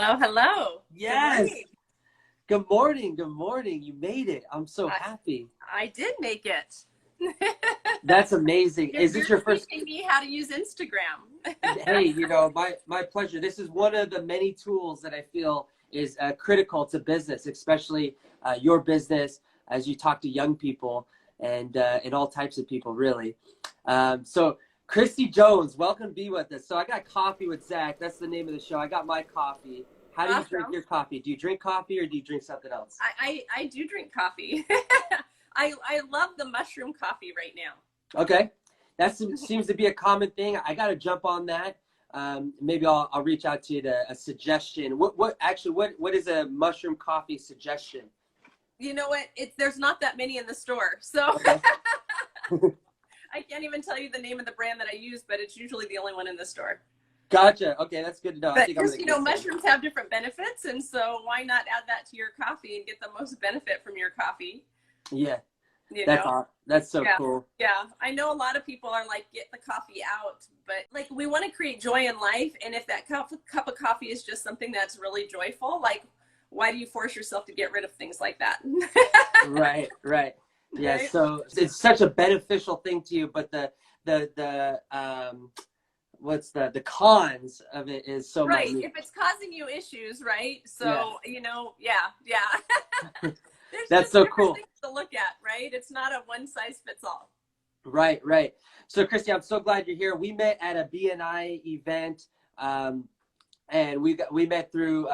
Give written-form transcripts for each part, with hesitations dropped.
Hello, hello. Yes. Good morning. Good morning. You made it. I'm so happy. I did make it. That's amazing. Is this your first? Teaching me how to use Instagram. Hey, my pleasure. This is one of the many tools that I feel is critical to business, especially your business as you talk to young people and all types of people, really. So Christy Jones, welcome to be with us. So I got coffee with Zach. That's the name of the show. I got my coffee. How do you drink your coffee? Do you drink coffee or do you drink something else? I do drink coffee. I love the mushroom coffee right now. Okay. That seems to be a common thing. I got to jump on that. Maybe I'll reach out to you to a suggestion. What is a mushroom coffee suggestion? You know what? There's not that many in the store. So okay. I can't even tell you the name of the brand that I use, but it's usually the only one in the store. Gotcha. Okay, that's good to know. But because, mushrooms have different benefits, and so why not add that to your coffee and get the most benefit from your coffee? Yeah. That's so cool. Yeah. I know a lot of people are like, get the coffee out, but like we want to create joy in life. And if that cup of coffee is just something that's really joyful, like why do you force yourself to get rid of things like that? Right. Yeah. Right? So it's such a beneficial thing to you, but the cons of it is so much. Right. If it's causing you issues, right? So, yeah. That's so cool. Things to look at, right? It's not a one size fits all. Right. So Christy, I'm so glad you're here. We met at a BNI event, and we met through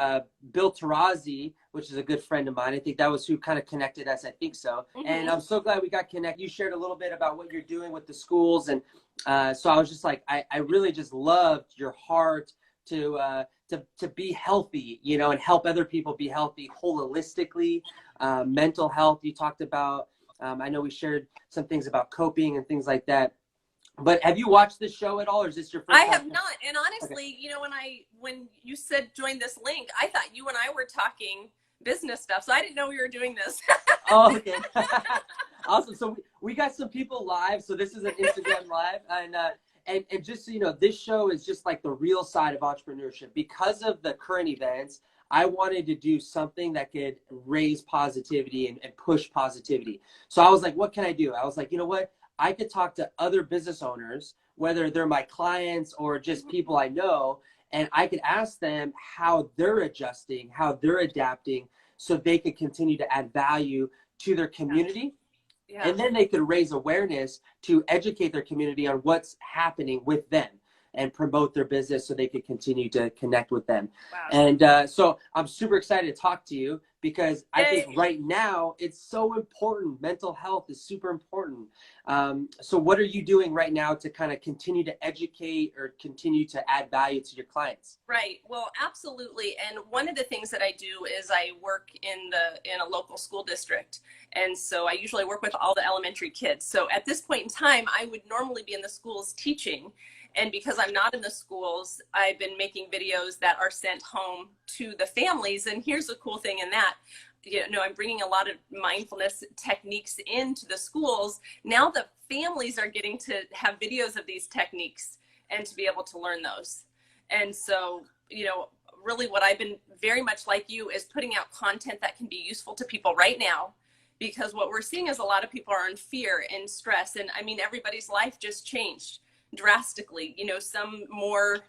Bill Tarazi, which is a good friend of mine. I think that was who kind of connected us. I think so. Mm-hmm. And I'm so glad we got connected. You shared a little bit about what you're doing with the schools, and so I was just like, I really just loved your heart to be healthy, and help other people be healthy holistically. Mental health you talked about. I know we shared some things about coping and things like that. But have you watched this show at all, or is this your first time? I have not. And honestly, okay. When you said join this link, I thought you and I were talking business stuff. So I didn't know we were doing this. Oh, okay. Awesome. So we got some people live. So this is an Instagram live. And just so you know, this show is just like the real side of entrepreneurship. Because of the current events, I wanted to do something that could raise positivity and push positivity. So I was like, what can I do? I was like, you know what? I could talk to other business owners, whether they're my clients or just people I know, and I could ask them how they're adjusting, how they're adapting, so they could continue to add value to their community. Yeah. And then they could raise awareness to educate their community on what's happening with them and promote their business so they could continue to connect with them. Wow. And so I'm super excited to talk to you because I think right now it's so important. Mental health is super important. So what are you doing right now to kind of continue to educate or continue to add value to your clients? Right. Well, absolutely. And one of the things that I do is I work in a local school district. And so I usually work with all the elementary kids. So at this point in time, I would normally be in the schools teaching. And because I'm not in the schools, I've been making videos that are sent home to the families. And here's the cool thing in that, I'm bringing a lot of mindfulness techniques into the schools. Now the families are getting to have videos of these techniques and to be able to learn those. And so, really what I've been very much like you is putting out content that can be useful to people right now. Because what we're seeing is a lot of people are in fear and stress. And I mean, everybody's life just changed drastically, some more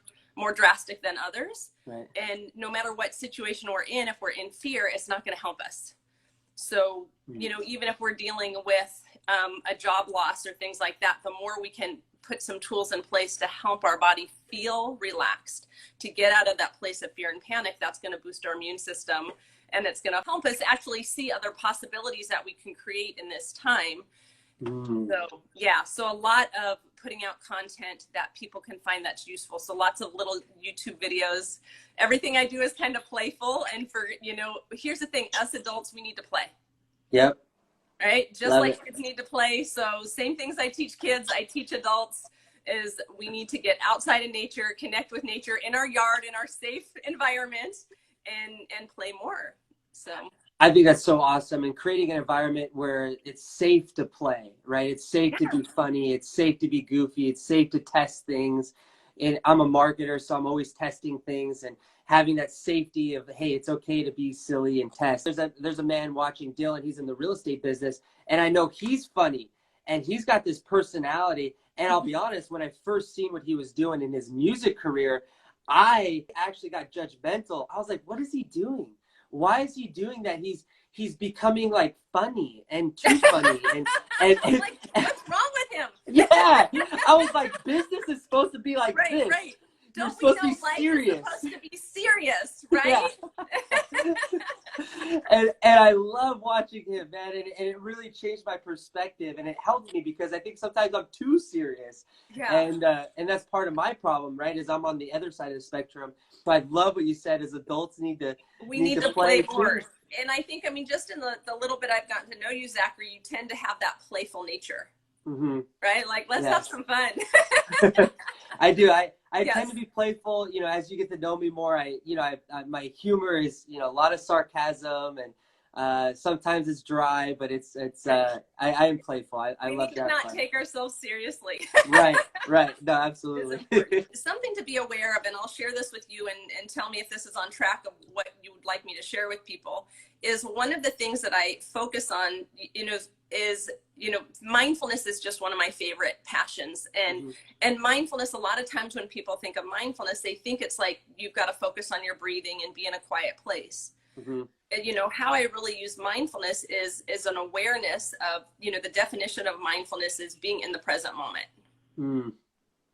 drastic than others. Right. And no matter what situation we're in, if we're in fear, it's not going to help us. So, even if we're dealing with a job loss or things like that, the more we can put some tools in place to help our body feel relaxed, to get out of that place of fear and panic, that's going to boost our immune system. And it's going to help us actually see other possibilities that we can create in this time. So a lot of putting out content that people can find that's useful. So lots of little YouTube videos. Everything I do is kind of playful. And here's the thing, us adults, we need to play. Yep. Right? Just Love like it. Kids need to play. So same things I teach kids, I teach adults, is we need to get outside in nature, connect with nature in our yard, in our safe environment, and play more. So I think that's so awesome, and creating an environment where it's safe to play, right? It's safe to be funny. It's safe to be goofy. It's safe to test things. and I'm a marketer, so I'm always testing things and having that safety of, hey, it's okay to be silly and test. There's a man watching Dylan. He's in the real estate business, and I know he's funny and he's got this personality. And I'll be honest, when I first seen what he was doing in his music career, I actually got judgmental. I was like, what is he doing? Why is he doing that? He's becoming like funny and too funny. And like, what's wrong with him? Yeah. I was like, business is supposed to be like this. Right. You're supposed to be life serious. is supposed to be serious, right? Yeah. and I love watching him, man. And it really changed my perspective, and it helped me because I think sometimes I'm too serious. Yeah. And that's part of my problem, right? Is I'm on the other side of the spectrum. So I love what you said. As adults, need to play more. And I think, I mean, just in the little bit I've gotten to know you, Zachary, you tend to have that playful nature, right? Like, let's have some fun. I do. I tend to be playful, you know, as you get to know me more. My humor is, you know, a lot of sarcasm, and sometimes it's dry, but I am playful. I love that. We need to not take ourselves seriously. Right. No, absolutely. Something to be aware of, and I'll share this with you and tell me if this is on track of what you would like me to share with people, is one of the things that I focus on, is mindfulness is just one of my favorite passions. And mindfulness, a lot of times when people think of mindfulness, they think it's like you've got to focus on your breathing and be in a quiet place. And, how I really use mindfulness is an awareness of, the definition of mindfulness is being in the present moment.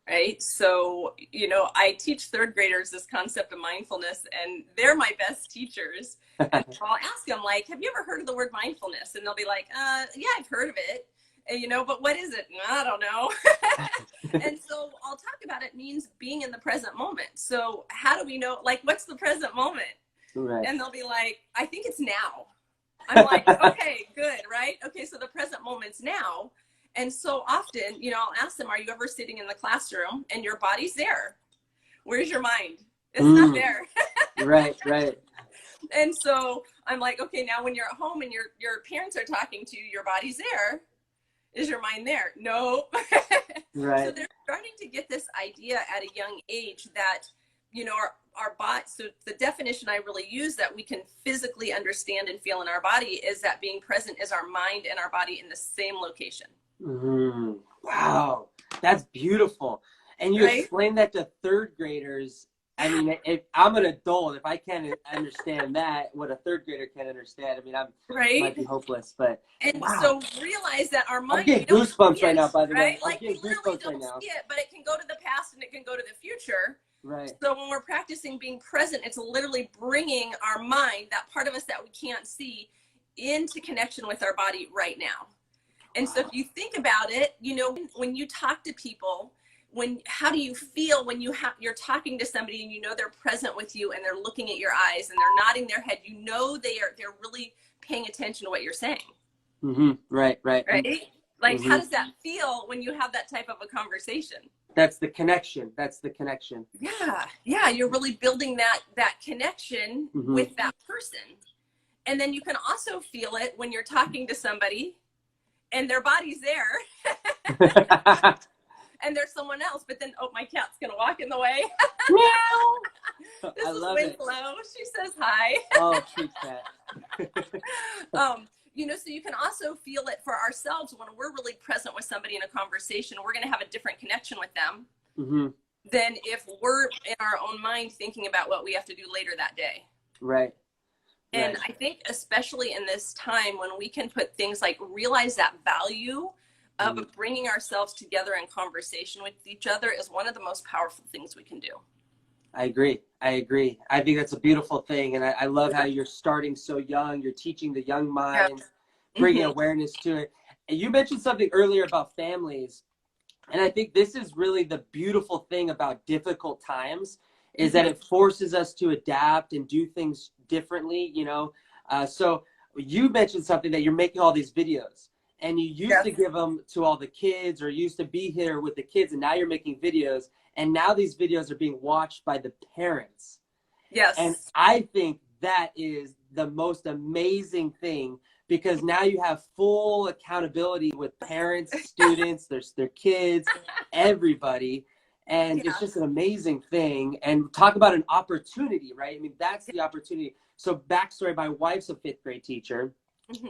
Right. So, I teach third graders this concept of mindfulness, and they're my best teachers. And I'll ask them, like, have you ever heard of the word mindfulness? And they'll be like, yeah, I've heard of it. And, but what is it? I don't know. And so I'll talk about it means being in the present moment. So how do we know, like, what's the present moment? Right. And they'll be like, I think it's now. I'm like, okay, good. Right. Okay. So the present moment's now. And so often, I'll ask them, are you ever sitting in the classroom and your body's there? Where's your mind? It's not there. Right. And so I'm like, okay, now when you're at home and your parents are talking to you, your body's there. Is your mind there? No. Right. So they're starting to get this idea at a young age that, our body, so the definition I really use that we can physically understand and feel in our body is that being present is our mind and our body in the same location. Wow, that's beautiful. And you explain that to third graders. I mean, if I'm an adult, if I can't understand that, what a third grader can understand, I mean, might be hopeless. But so realize that our mind, I'm getting goosebumps right now, by the way. Like, we literally don't see it, but it can go to the past and it can go to the future. Right. So when we're practicing being present, it's literally bringing our mind, that part of us that we can't see, into connection with our body right now. And so if you think about it, when you talk to people, how do you feel when you're talking to somebody and they're present with you and they're looking at your eyes and they're nodding their head, they're really paying attention to what you're saying. Right. Like, how does that feel when you have that type of a conversation? That's the connection. Yeah. You're really building that connection with that person. And then you can also feel it when you're talking to somebody and their body's there. And there's someone else, but then, my cat's going to walk in the way. Meow. This I is love Winslow. She says hi. Oh, sweet cat. So you can also feel it for ourselves when we're really present with somebody in a conversation. We're going to have a different connection with them than if we're in our own mind thinking about what we have to do later that day. Right. And I think especially in this time when we can put things like realize that value of bringing ourselves together in conversation with each other is one of the most powerful things we can do. I agree. I think that's a beautiful thing. And I love how you're starting so young. You're teaching the young minds, bringing awareness to it. And you mentioned something earlier about families. And I think this is really the beautiful thing about difficult times is that it forces us to adapt and do things differently, So you mentioned something that you're making all these videos. And you used to give them to all the kids or used to be here with the kids, and now you're making videos. And now these videos are being watched by the parents. Yes. And I think that is the most amazing thing because now you have full accountability with parents, students, their kids, everybody. And Yeah. it's just an amazing thing. And talk about an opportunity, right? I mean, that's the opportunity. So backstory, my wife's a fifth grade teacher.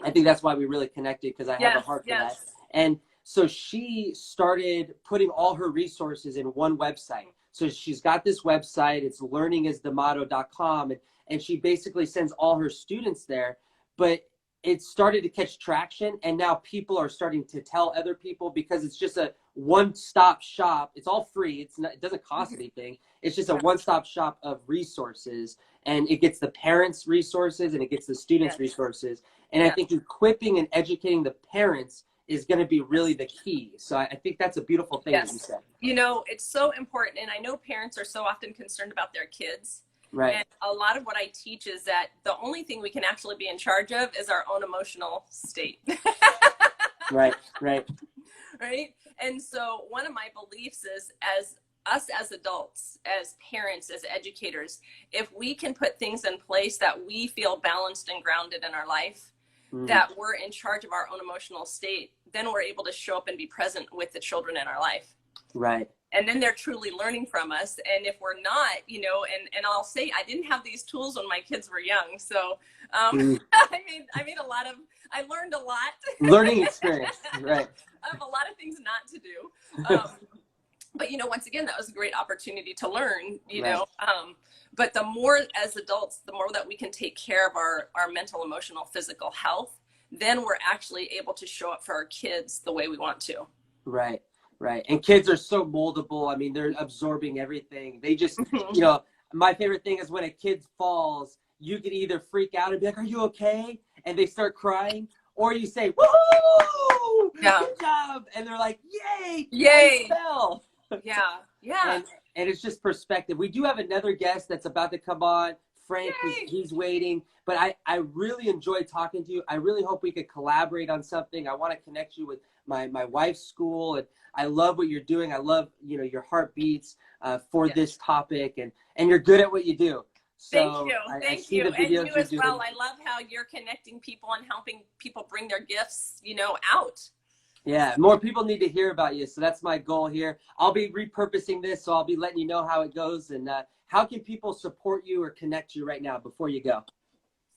I think that's why we really connected, because I have a heart for that. And so she started putting all her resources in one website. So she's got this website, it's learningisthemotto.com, and she basically sends all her students there. But it started to catch traction, and now people are starting to tell other people, because it's just a one-stop shop. It's all free. It doesn't cost anything. It's just a one-stop shop of resources, and it gets the parents' resources and it gets the students' resources. And I think equipping and educating the parents is going to be really the key. So I think that's a beautiful thing that you said. You know, it's so important. And I know parents are so often concerned about their kids. Right. And a lot of what I teach is that the only thing we can actually be in charge of is our own emotional state. Right. Right. And so one of my beliefs is, as adults, as parents, as educators, if we can put things in place that we feel balanced and grounded in our life, that we're in charge of our own emotional state, then we're able to show up and be present with the children in our life. Right. And then they're truly learning from us. And if we're not, you know, and I'll say, I didn't have these tools when my kids were young. So I learned a lot. Learning experience. Right. I have a lot of things not to do. But, you know, once again, that was a great opportunity to learn, you know. But the more as adults, the more that we can take care of our mental, emotional, physical health, then we're actually able to show up for our kids the way we want to. Right. Right. And kids are so moldable. I mean, they're absorbing everything. They just, you know, my favorite thing is when a kid falls, you can either freak out and be like, are you okay? And they start crying. Or you say, woohoo! Good job. And they're like, yay! Yay! Fell. Yeah. And it's just perspective. We do have another guest that's about to come on. Frank, he's waiting. But I really enjoyed talking to you. I really hope we could collaborate on something. I want to connect you with my wife's school. And I love what you're doing. I love, you know, your heartbeats for this topic. And you're good at what you do. So Thank you. And you as well. I love how you're connecting people and helping people bring their gifts, you know, out. Yeah, more people need to hear about you. So that's my goal here. I'll be repurposing this, so I'll be letting you know how it goes. And how can people support you or connect you right now before you go?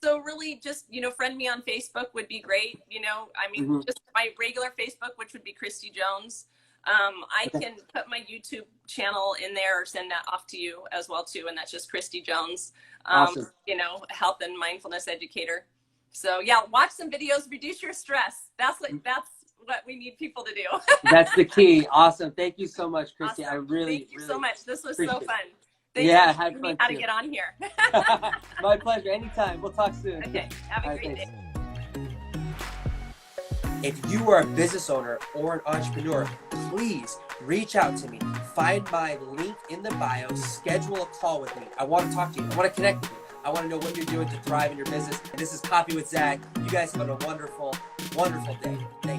So really just, you know, friend me on Facebook would be great. You know, I mean, just my regular Facebook, which would be Christy Jones. I can put my YouTube channel in there or send that off to you as well too. And that's just Christy Jones, awesome. You know, health and mindfulness educator. So yeah, watch some videos, reduce your stress. That's what we need people to do. That's the key. Awesome. Thank you so much, Christy. Awesome. Thank you so much. This was so fun. Thanks for showing me how to get on here. My pleasure. Anytime. We'll talk soon. Okay. Have a great day. If you are a business owner or an entrepreneur, please reach out to me. Find my link in the bio. Schedule a call with me. I want to talk to you. I want to connect with you. I want to know what you're doing to thrive in your business. And this is Coffee with Zach. You guys have a wonderful, wonderful day. Thank you.